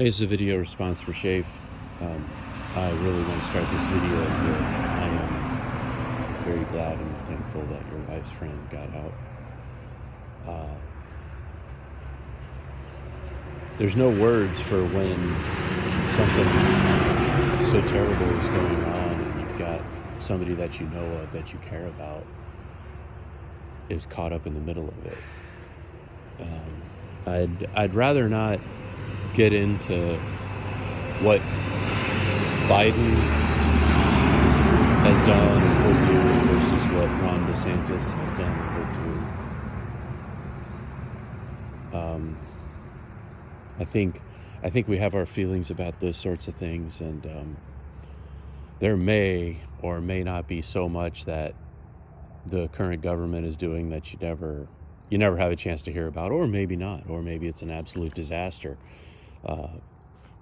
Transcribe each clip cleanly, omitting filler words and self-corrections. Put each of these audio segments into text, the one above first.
Hey, it's a video response for Shafe. I really want to start this video with I am very glad and thankful that your wife's friend got out. There's no words for when something so terrible is going on and you've got somebody that you know of, that you care about, is caught up in the middle of it. I'd rather not get into what Biden has done and will do versus what Ron DeSantis has done and will do. I think we have our feelings about those sorts of things, and there may or may not be so much that the current government is doing that you never have a chance to hear about, or maybe not, or maybe it's an absolute disaster.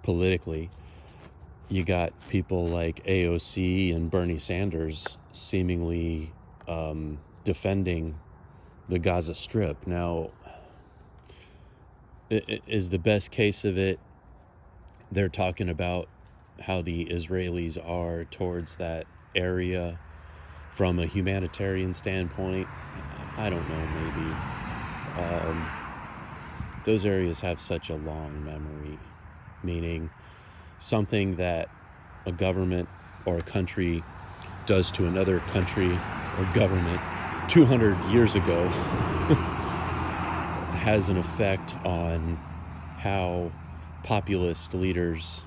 Politically, you got people like AOC and Bernie Sanders seemingly defending the Gaza Strip. Now, is the best case of it, they're talking about how the Israelis are towards that area from a humanitarian standpoint. I don't know, maybe. Those areas have such a long memory, meaning something that a government or a country does to another country or government 200 years ago has an effect on how populist leaders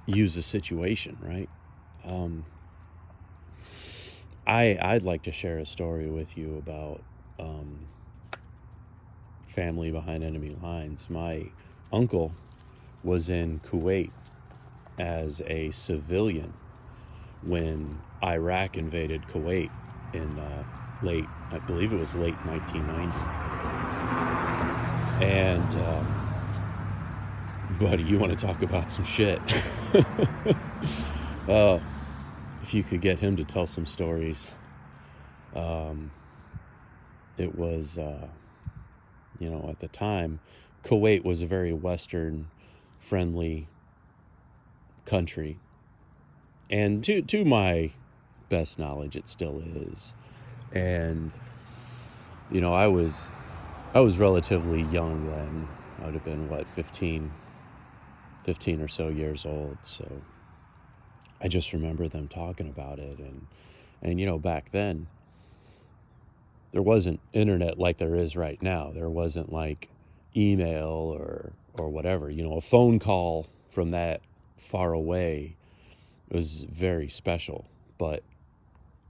use a situation, right? I'd like to share a story with you about family behind enemy lines. My uncle was in Kuwait as a civilian when Iraq invaded Kuwait in I believe it was late 1990. And buddy, you want to talk about some shit? If you could get him to tell some stories. It was at the time, Kuwait was a very Western friendly country, and to my best knowledge it still is. And I was relatively young then. I would have been 15 or so years old. So I just remember them talking about it, and back then there wasn't internet like there is right now. There wasn't like email or whatever. A phone call from that far away was very special. But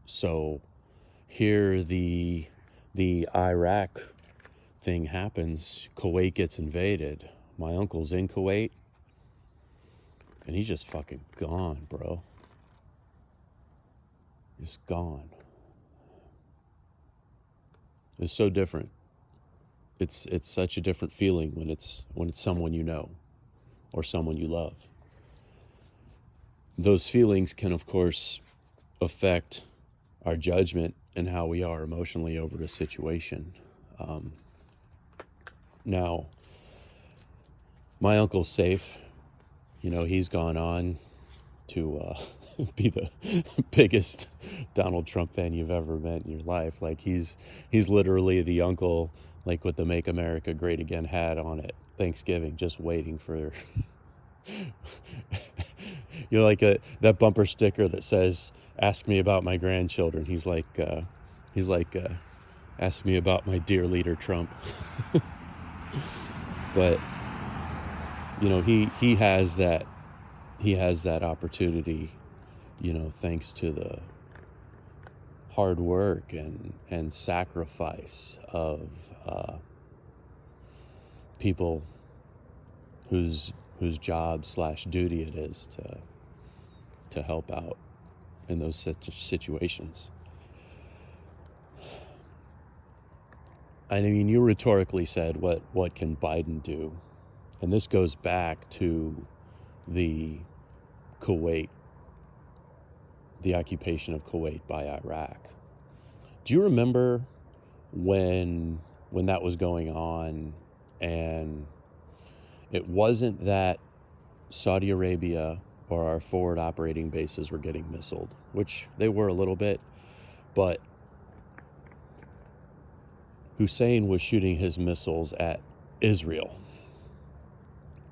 so here the Iraq thing happens, Kuwait gets invaded. My uncle's in Kuwait, and he's just fucking gone, bro. Just gone. It's so different. It's such a different feeling when it's someone you know or someone you love. Those feelings can, of course, affect our judgment and how we are emotionally over a situation. Now, my uncle's safe. He's gone on to be the biggest Donald Trump fan you've ever met in your life. Like he's literally the uncle, like with the Make America Great Again hat on at Thanksgiving, just waiting for like that bumper sticker that says, "Ask me about my grandchildren." He's like ask me about my dear leader Trump. But he has that opportunity, thanks to the hard work and sacrifice of people whose job / duty it is to help out in those situations. I mean, you rhetorically said, what can Biden do? And this goes back to the occupation of Kuwait by Iraq. Do you remember when that was going on And it wasn't that Saudi Arabia or our forward operating bases were getting missiled, which they were a little bit, but Hussein was shooting his missiles at Israel.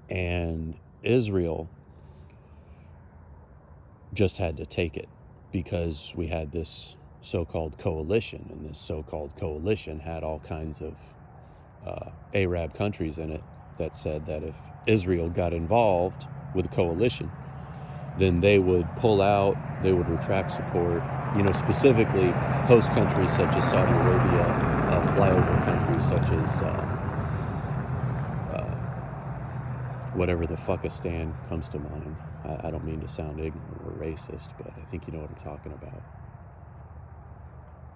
And Israel just had to take it because we had this so-called coalition, and this so-called coalition had all kinds of Arab countries in it that said that if Israel got involved with the coalition, then they would pull out, they would retract support, specifically host countries such as Saudi Arabia, flyover countries such as whatever the fuckistan comes to mind. I don't mean to sound ignorant or racist, but I think you know what I'm talking about.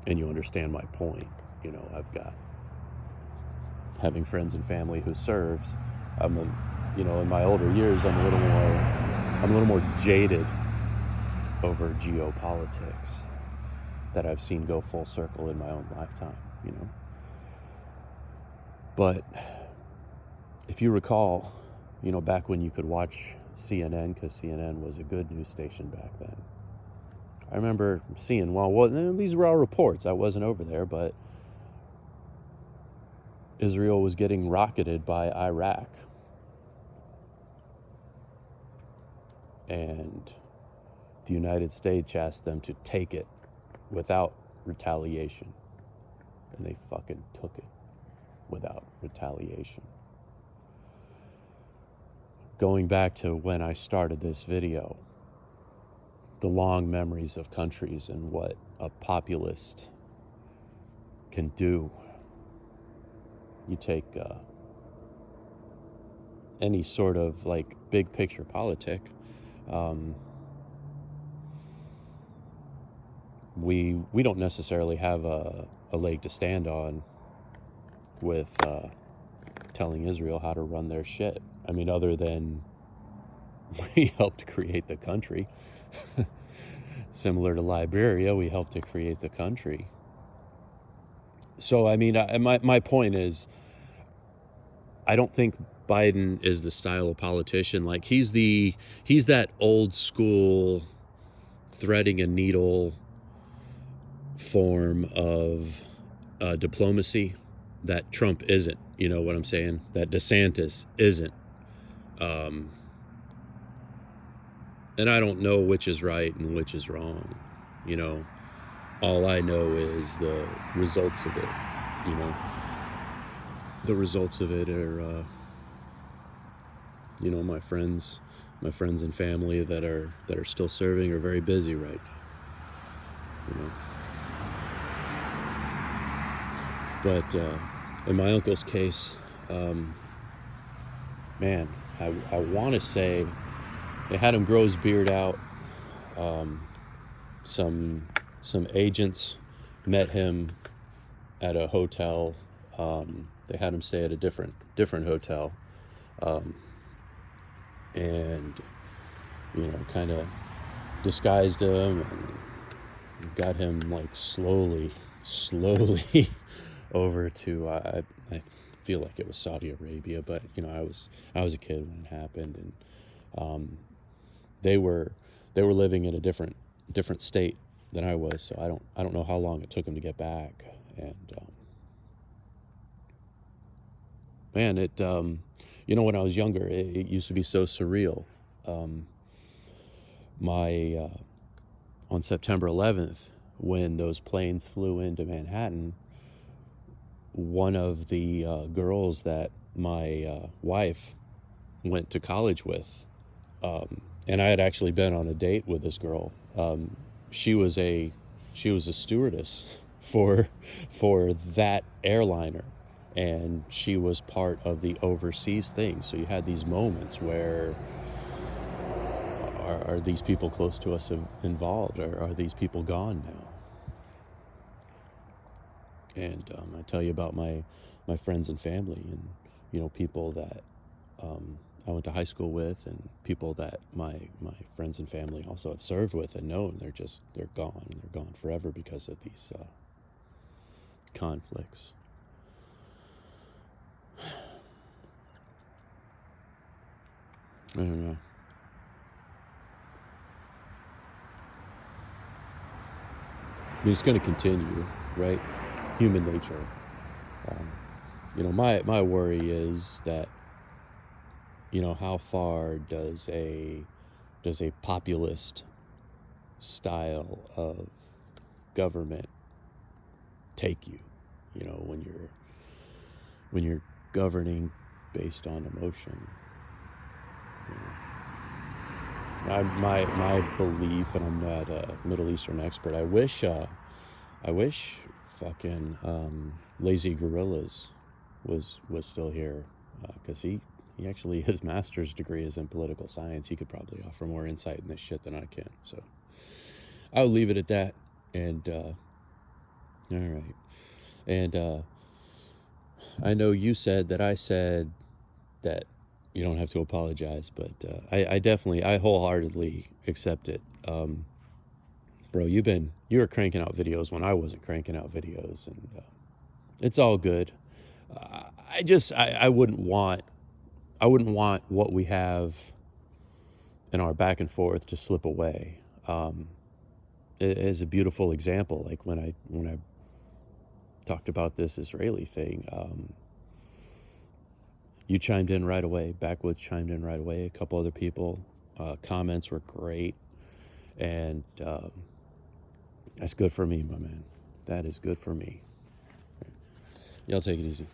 And you understand my point. I've got, having friends and family who serves, in my older years, I'm a little more jaded over geopolitics that I've seen go full circle in my own lifetime, But if you recall, back when you could watch CNN, because CNN was a good news station back then, I remember seeing, these were all reports. I wasn't over there, but Israel was getting rocketed by Iraq. And the United States asked them to take it without retaliation. And they fucking took it without retaliation. Going back to when I started this video, the long memories of countries and what a populist can do. You take any sort of big picture politic. We don't necessarily have a leg to stand on with telling Israel how to run their shit. Other than we helped create the country. Similar to Liberia, we helped to create the country. So, my point is, I don't think Biden is the style of politician. He's that old school threading a needle form of diplomacy that Trump isn't. You know what I'm saying? That DeSantis isn't. And I don't know which is right and which is wrong. All I know is the results of it. The results of it are, my friends and family that are still serving are very busy right now. But in my uncle's case, man, I want to say they had him grow his beard out. Some agents met him at a hotel. They had him stay at a different hotel, and kind of disguised him and got him slowly over to I feel like it was Saudi Arabia, but I was a kid when it happened, and they were living in a different state than I was, so I don't know how long it took him to get back. And man, it when I was younger, it used to be so surreal. On September 11th, when those planes flew into Manhattan, one of the girls that my wife went to college with, and I had actually been on a date with this girl. She was a stewardess for that airliner, and she was part of the overseas thing. So you had these moments where, are these people close to us involved, or are these people gone now? And I tell you about my friends and family, and people that I went to high school with, and people that my friends and family also have served with and known. They're gone. They're gone forever because of these conflicts. I don't know. I mean, it's going to continue, right? Human nature. Um, my worry is that, how far does a populist style of government take you? When you're governing based on emotion. My belief, and I'm not a Middle Eastern expert. I wish fucking Lazy Gorillas was still here, because he actually, his master's degree is in political science. He could probably offer more insight in this shit than I can. So I'll leave it at that. And all right. And I know you said that I said that you don't have to apologize, but I wholeheartedly accept it. Bro, you were cranking out videos when I wasn't cranking out videos, and it's all good. I wouldn't want what we have in our back and forth to slip away. It is a beautiful example. Like when I talked about this Israeli thing, you chimed in right away. Backwoods chimed in right away. A couple other people. Comments were great. And that's good for me, my man. That is good for me. Y'all take it easy.